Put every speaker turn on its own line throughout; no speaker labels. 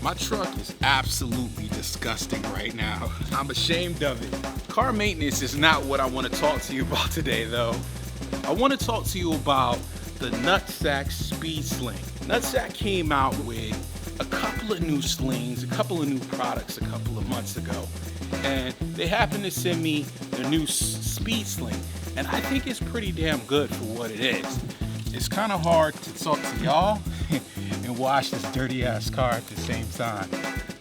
My truck is absolutely disgusting right now. I'm ashamed of it. Car maintenance is not what I want to talk to you about today, though. I want to talk to you about the NutSac Speed Sling. NutSac came out with a couple of new slings, a couple of new products a couple of months ago. And they happened to send me their new Speed Sling. And I think it's pretty damn good for what it is. It's kind of hard to talk to y'all and wash this dirty ass car at the same time.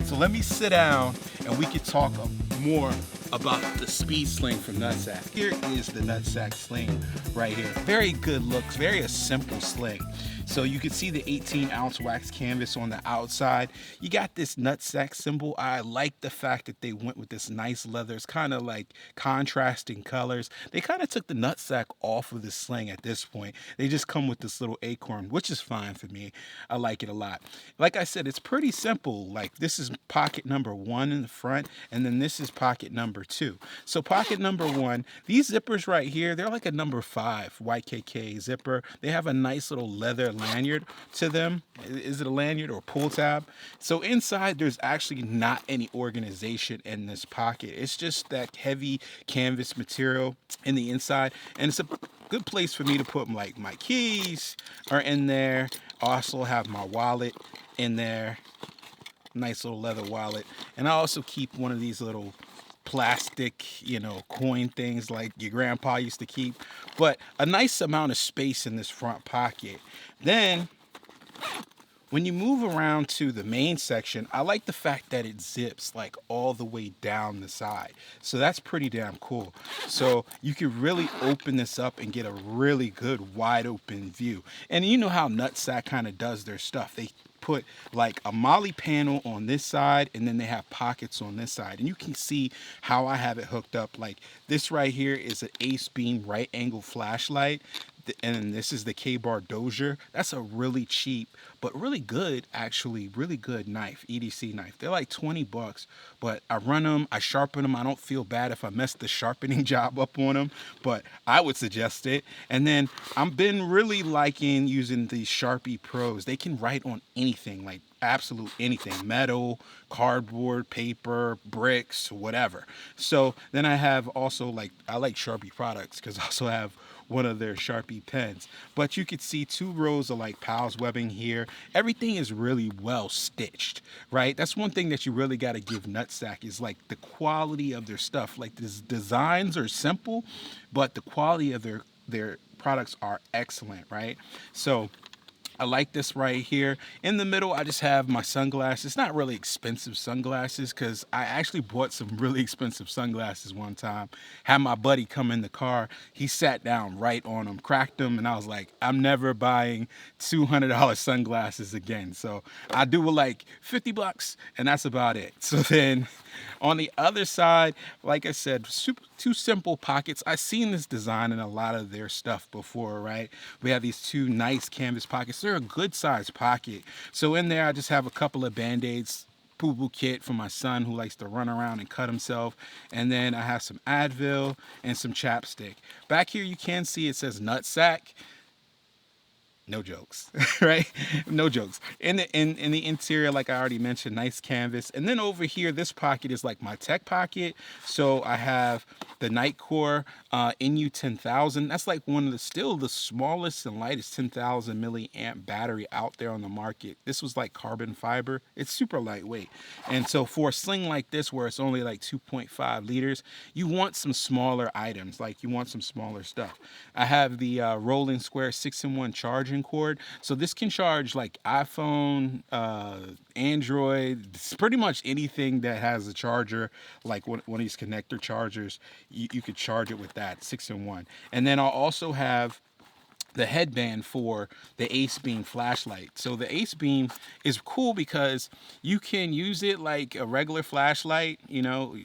So let me sit down and we can talk more about the Speed Sling from NutSac. Here is the NutSac Sling right here. Very good looks, very a simple sling. So you can see the 18-ounce wax canvas on the outside. You got this NutSac symbol. I like the fact that they went with this nice leather. It's kind of like contrasting colors. They kind of took the NutSac off of the sling at this point. They just come with this little acorn, which is fine for me. I like it a lot. Like I said, it's pretty simple. Like this is pocket number 1 in the front, and then this is pocket number 2. So pocket number 1, these zippers right here, they're like a number 5 YKK zipper. They have a nice little leather lanyard to them. Is it a lanyard or pull tab? So inside there's actually not any organization in this pocket. It's just that heavy canvas material in the inside, and it's a good place for me to put like my keys are in there. I also have my wallet in there, nice little leather wallet, and I also keep one of these little plastic, coin things like your grandpa used to keep, but a nice amount of space in this front pocket. Then when you move around to the main section, I like the fact that it zips like all the way down the side. So that's pretty damn cool. So you can really open this up and get a really good wide open view. And you know how NutSac kind of does their stuff. They put like a molly panel on this side, and then they have pockets on this side, and you can see how I have it hooked up. Like this right here is an ace beam right angle flashlight, and this is the K-Bar Dozier. That's a really cheap but really good, actually really good knife, EDC knife. They're like 20 bucks, but I run them, I sharpen them. I don't feel bad if I mess the sharpening job up on them, but I would suggest it. And then I've been really liking using these Sharpie Pros. They can write on anything, like absolute anything, metal, cardboard, paper, bricks, whatever. So then I have also I like Sharpie products because I also have one of their Sharpie pens. But you could see 2 rows of like Pals webbing here. Everything is really well stitched, right? That's one thing that you really got to give NutSac is like the quality of their stuff. Like the designs are simple, but the quality of their products are excellent, right? So I like this right here. In the middle, I just have my sunglasses. It's not really expensive sunglasses because I actually bought some really expensive sunglasses one time. Had my buddy come in the car. He sat down right on them, cracked them, and I was like, I'm never buying $200 sunglasses again. So I do like 50 bucks, and that's about it. So then on the other side, like I said, 2 simple pockets. I've seen this design in a lot of their stuff before, right? We have these 2 nice canvas pockets. They're a good sized pocket. So in there, I just have a couple of Band-Aids, poo-poo kit for my son who likes to run around and cut himself. And then I have some Advil and some chapstick. Back here, you can see it says NutSac. No jokes, right? No jokes. In the interior, like I already mentioned, nice canvas. And then over here, this pocket is like my tech pocket. So I have the Nightcore NU 10,000. That's like one of still the smallest and lightest 10,000 milliamp battery out there on the market. This was like carbon fiber. It's super lightweight. And so for a sling like this, where it's only like 2.5 liters, you want some smaller items. Like you want some smaller stuff. I have the Rolling Square 6-in-1 charging cord, so this can charge like iPhone, Android, pretty much anything that has a charger, like one of these connector chargers. You could charge it with that 6-in-1. And then I'll also have the headband for the Ace Beam flashlight. So the Ace Beam is cool because you can use it like a regular flashlight, you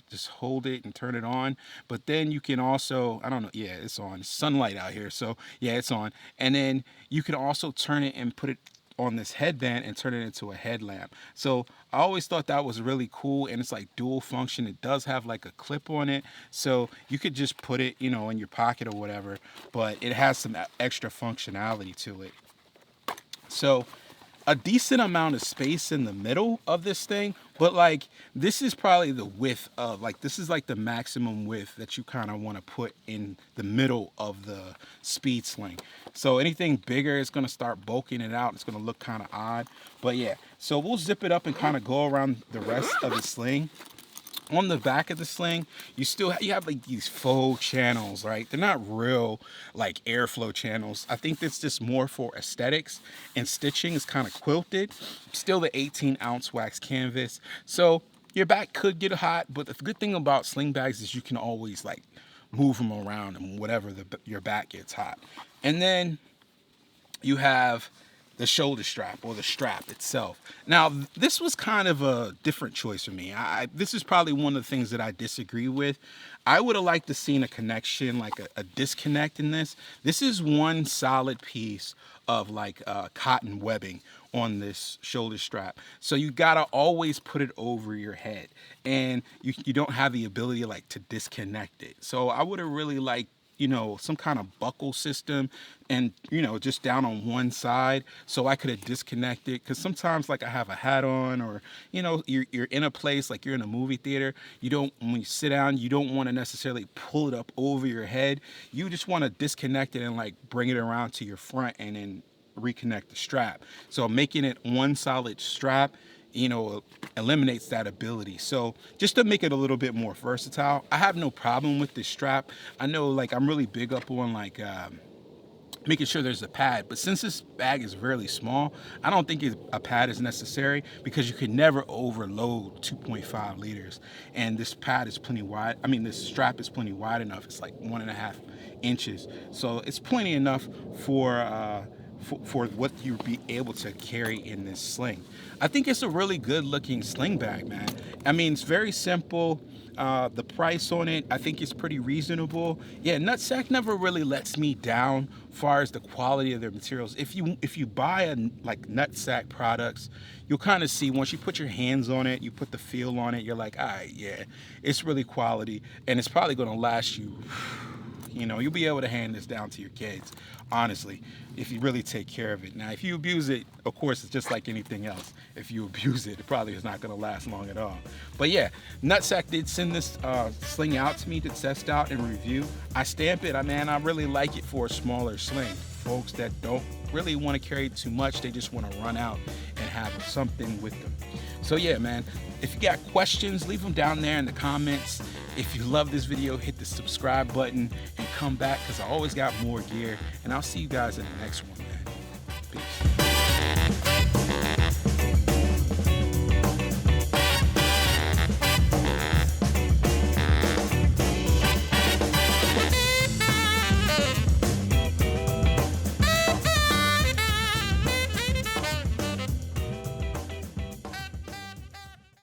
just hold it and turn it on. But then you can also, I don't know, yeah, it's on. Sunlight out here, so yeah, it's on. And then you can also turn it and put it on this headband and turn it into a headlamp. So I always thought that was really cool, and it's like dual function. It does have like a clip on it, so you could just put it, in your pocket or whatever, but it has some extra functionality to it. So a decent amount of space in the middle of this thing, but like this is probably the width of, like, this is like the maximum width that you kind of want to put in the middle of the speed sling. So anything bigger is going to start bulking it out. It's going to look kind of odd. But yeah, so we'll zip it up and kind of go around the rest of the sling. On the back of the sling, you have like these faux channels, right? They're not real like airflow channels. I think that's just more for aesthetics, and stitching is kind of quilted. Still the 18-ounce wax canvas. So your back could get hot, but the good thing about sling bags is you can always like move them around and whatever your back gets hot. And then you have the shoulder strap, or the strap itself. Now, this was kind of a different choice for me. This is probably one of the things that I disagree with. I would have liked to seen a connection, like a disconnect in this. This is one solid piece of like cotton webbing on this shoulder strap. So you gotta always put it over your head, and you don't have the ability like to disconnect it. So I would have really liked, you know, some kind of buckle system, and, you know, just down on one side so I could have disconnected. Because sometimes like I have a hat on, or, you know, you're in a place like you're in a movie theater, when you sit down, you don't want to necessarily pull it up over your head. You just want to disconnect it and like bring it around to your front and then reconnect the strap. So making it one solid strap, you know, eliminates that ability. So just to make it a little bit more versatile, I have no problem with this strap. I know, like, I'm really big up on like making sure there's a pad, but since this bag is really small, I don't think a pad is necessary, because you could never overload 2.5 liters, and this pad is plenty wide. I mean, this strap is plenty wide enough. It's like 1.5 inches, so it's plenty enough for what you'd be able to carry in this sling. I think it's a really good looking sling bag, man. I mean, it's very simple. The price on it, I think, is pretty reasonable. Yeah, NutSac never really lets me down as far as the quality of their materials. If you buy like NutSac products, you'll kind of see, once you put your hands on it, you put the feel on it, you're like, all right, yeah, it's really quality, and it's probably going to last you. You know, you'll be able to hand this down to your kids, honestly, if you really take care of it. Now, if you abuse it, of course, it's just like anything else. If you abuse it, it probably is not going to last long at all. But yeah, NutSac did send this sling out to me to test out and review. I stamp it. I really like it for a smaller sling. Folks that don't really want to carry too much, they just want to run out and have something with them. So yeah, man, if you got questions, leave them down there in the comments. If you love this video, hit the subscribe button and come back, because I always got more gear, and I'll see you guys in the next one, man.